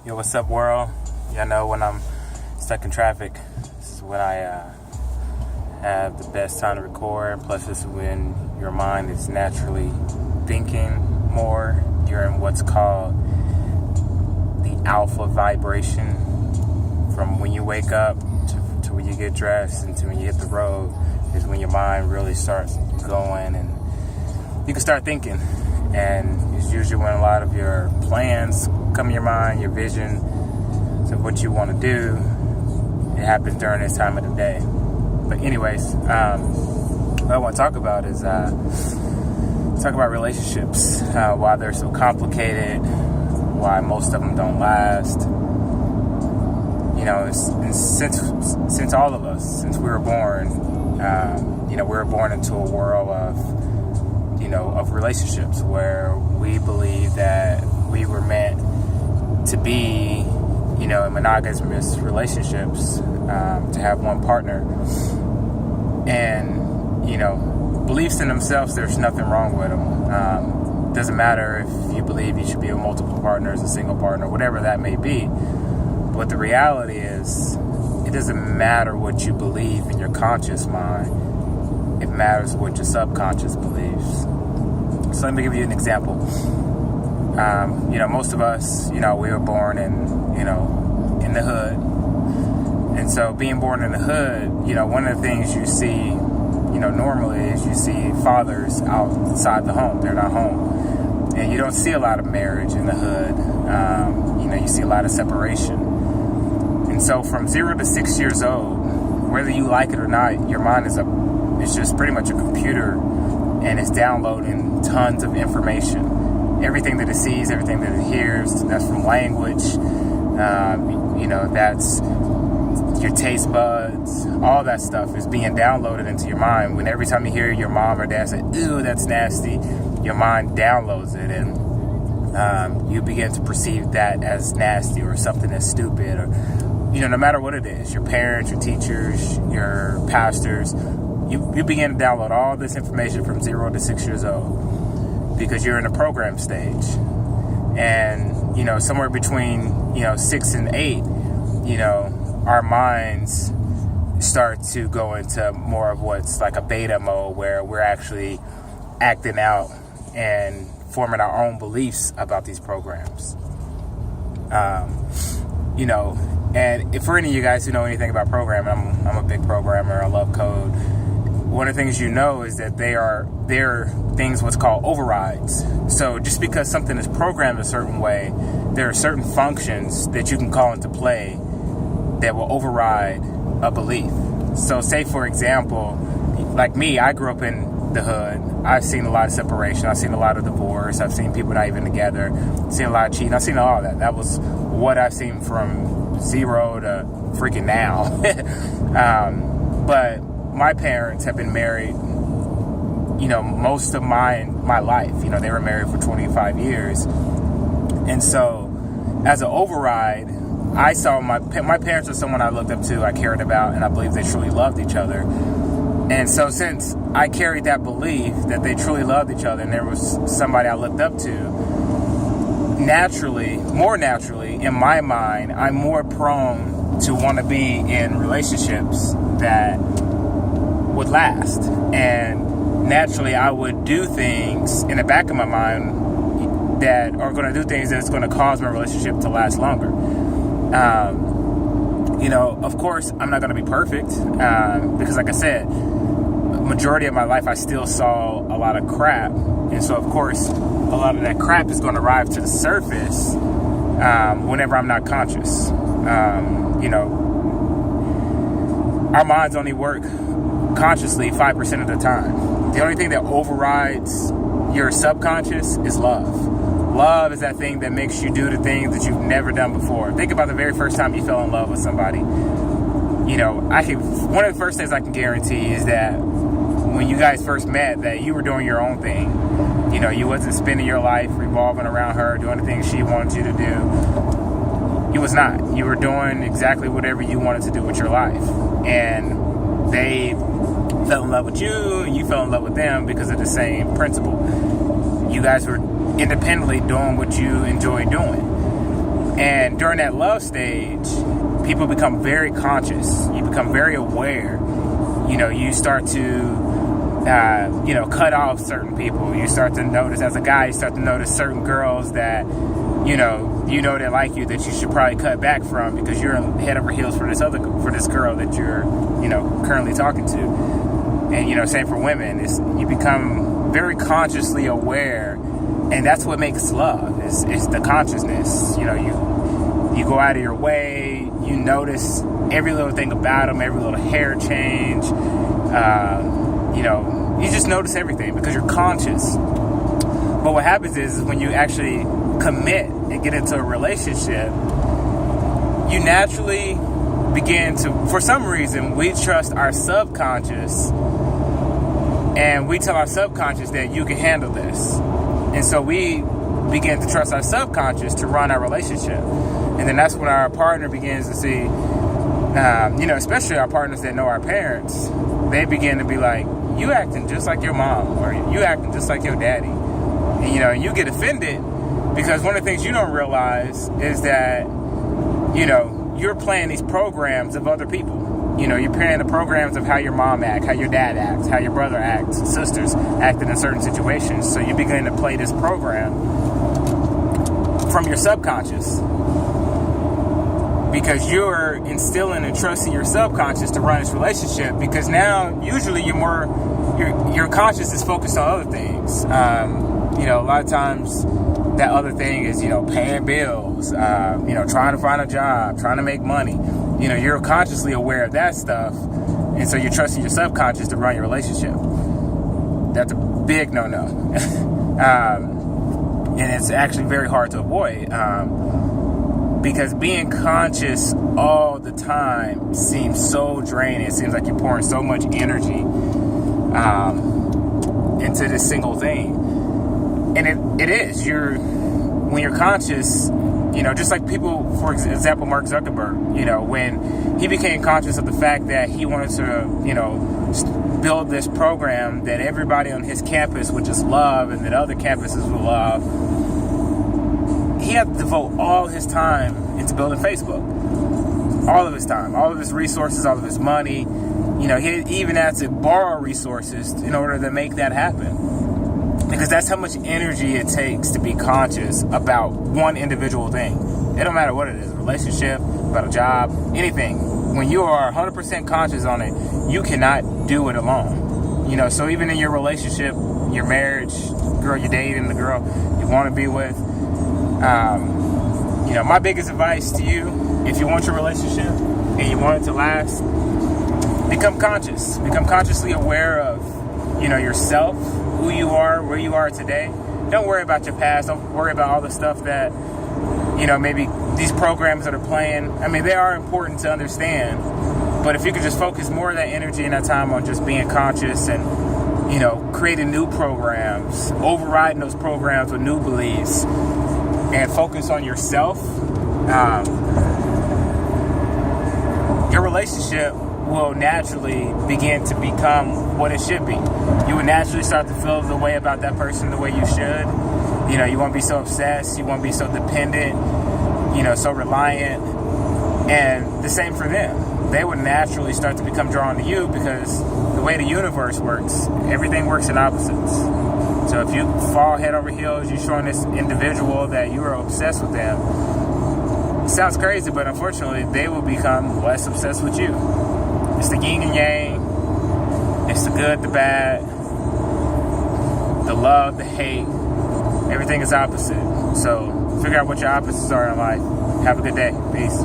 Yo, what's up, world? Y'all know when I'm stuck in traffic, this is when I have the best time to record. Plus, this is when your mind is naturally thinking more. You're in what's called the alpha vibration. From when you wake up to when you get dressed and to when you hit the road is when your mind really starts going and you can start thinking. And it's usually when a lot of your plans come in your mind, your vision of what you want to do. It happens during this time of the day. But anyways, what I want to talk about is talk about relationships, why they're so complicated, why most of them don't last. You know, since all of us, since we were born, we were born into a world of relationships where we believe that we were meant to be, in monogamous relationships, to have one partner. And, beliefs in themselves, there's nothing wrong with them. Doesn't matter if you believe you should be with multiple partners, a single partner, whatever that may be. But the reality is, it doesn't matter what you believe in your conscious mind. It matters what your subconscious believes. So let me give you an example. Most of us, we were born in the hood. And so being born in the hood, one of the things you see, normally is you see fathers outside the home. They're not home. And you don't see a lot of marriage in the hood. You see a lot of separation. And so from 0 to 6 years old, whether you like it or not, your mind it's just pretty much a computer, and it's downloading tons of information. Everything that it sees, everything that it hears, that's from language, that's your taste buds, all that stuff is being downloaded into your mind. When every time you hear your mom or dad say, "Ew, that's nasty," your mind downloads it, and you begin to perceive that as nasty or something that's stupid, or no matter what it is, your parents, your teachers, your pastors, you begin to download all this information from 0 to 6 years old because you're in a program stage. And, somewhere between, 6 and 8, our minds start to go into more of what's like a beta mode where we're actually acting out and forming our own beliefs about these programs. And if for any of you guys who know anything about programming, I'm a big programmer. I love code. One of the things is that they're things what's called overrides. So just because something is programmed a certain way, there are certain functions that you can call into play that will override a belief. So say, for example, like me, I grew up in the hood. I've seen a lot of separation. I've seen a lot of divorce. I've seen people not even together. I've seen a lot of cheating. I've seen all that. That was what I've seen from 0 to freaking now. But my parents have been married, most of my life. They were married for 25 years. And so as an override, I saw my parents are someone I looked up to, I cared about, and I believe they truly loved each other. And so since I carried that belief that they truly loved each other and there was somebody I looked up to, more naturally, in my mind, I'm more prone to want to be in relationships that would last. And naturally, I would do things in the back of my mind that are going to do things that's going to cause my relationship to last longer. Of course, I'm not going to be perfect because, like I said, majority of my life, I still saw a lot of crap. And so, of course, a lot of that crap is going to rise to the surface whenever I'm not conscious. Our minds only work consciously 5% of the time. The only thing that overrides your subconscious is love. Love is that thing that makes you do the things that you've never done before. Think about the very first time you fell in love with somebody. One of the first things I can guarantee is that when you guys first met, that you were doing your own thing. You wasn't spending your life revolving around her, doing the things she wanted you to do. You was not. You were doing exactly whatever you wanted to do with your life. And they fell in love with you, and you fell in love with them because of the same principle. You guys were independently doing what you enjoy doing. And during that love stage, people become very conscious. You become very aware. You start to, cut off certain people. You start to notice, as a guy, you start to notice certain girls that, they like you, that you should probably cut back from because you're head over heels for this girl that you're, currently talking to. And, same for women. You become very consciously aware, and that's what makes love, is the consciousness. You go out of your way, you notice every little thing about them, every little hair change, you just notice everything because you're conscious. But what happens is when you actually commit and get into a relationship, you naturally begin to, for some reason, we trust our subconscious, and we tell our subconscious that you can handle this. And so we begin to trust our subconscious to run our relationship. And then that's when our partner begins to see, especially our partners that know our parents, they begin to be like, you acting just like your mom, or you acting just like your daddy. And, you get offended because one of the things you don't realize is that, you're playing these programs of other people. You're playing the programs of how your mom acts, how your dad acts, how your brother acts, sisters acted in certain situations. So you begin to play this program from your subconscious because you're instilling and trusting your subconscious to run this relationship, because now usually your conscious is focused on other things. A lot of times that other thing is, paying bills, trying to find a job, trying to make money. You're consciously aware of that stuff. And so you're trusting your subconscious to run your relationship. That's a big no-no. And it's actually very hard to avoid. Because being conscious all the time seems so draining. It seems like you're pouring so much energy into this single thing. And it is. When you're conscious, just like people, for example, Mark Zuckerberg, when he became conscious of the fact that he wanted to, build this program that everybody on his campus would just love and that other campuses would love, he had to devote all his time into building Facebook. All of his time, all of his resources, all of his money. He even had to borrow resources in order to make that happen. Because that's how much energy it takes to be conscious about one individual thing. It don't matter what it is, a relationship, about a job, anything. When you are 100% conscious on it, you cannot do it alone. So even in your relationship, your marriage, girl you're dating, the girl you want to be with, my biggest advice to you, if you want your relationship and you want it to last, become conscious. Become consciously aware of, yourself, who you are, where you are today. Don't worry about your past. Don't worry about all the stuff that, maybe these programs that are playing. I mean, they are important to understand. But if you could just focus more of that energy and that time on just being conscious and, creating new programs, overriding those programs with new beliefs, and focus on yourself, your relationship will naturally begin to become what it should be. You will naturally start to feel the way about that person the way you should. You won't be so obsessed. You won't be so dependent, so reliant. And the same for them. They would naturally start to become drawn to you because the way the universe works, everything works in opposites. So if you fall head over heels, you're showing this individual that you are obsessed with them. It sounds crazy, but unfortunately, they will become less obsessed with you. It's the yin and yang. It's the good, the bad, the love, the hate. Everything is opposite. So figure out what your opposites are in life. Have a good day. Peace.